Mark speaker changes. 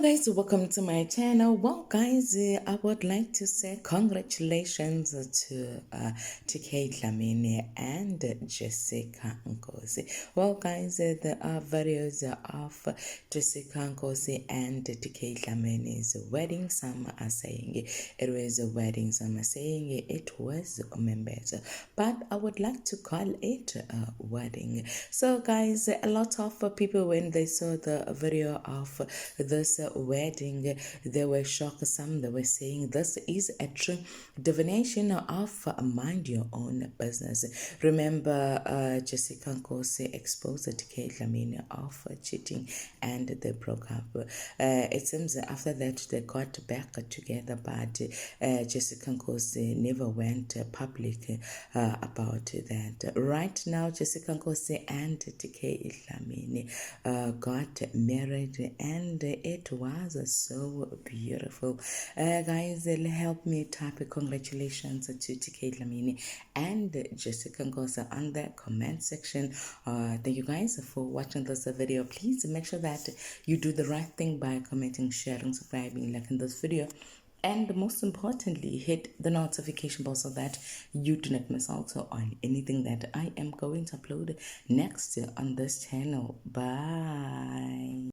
Speaker 1: Guys, welcome to my channel. Well guys, I would like to say congratulations to Dlamini and Jessica Nkosi. Well guys, there are videos of Jessica Nkosi and Dlamini's wedding. Some are saying it was a wedding, some are saying it was a members, but I would like to call it a wedding. So guys, a lot of people, when they saw the video of this wedding, they were shocked. Some, they were saying this is a true divination of mind your own business. Remember, Jessica Nkosi exposed Dlamini of cheating and they broke up. It seems after that they got back together, but Jessica Nkosi never went public about that. Right now, Jessica Nkosi and Dlamini got married, and it was so beautiful. Guys, help me type congratulations to Dlamini and Jessica Nkosi on the comment section. Thank you guys for watching this video. Please make sure that you do the right thing by commenting, sharing, subscribing, liking this video, and most importantly, hit the notification bell so that you do not miss out on anything that I am going to upload next on this channel. Bye.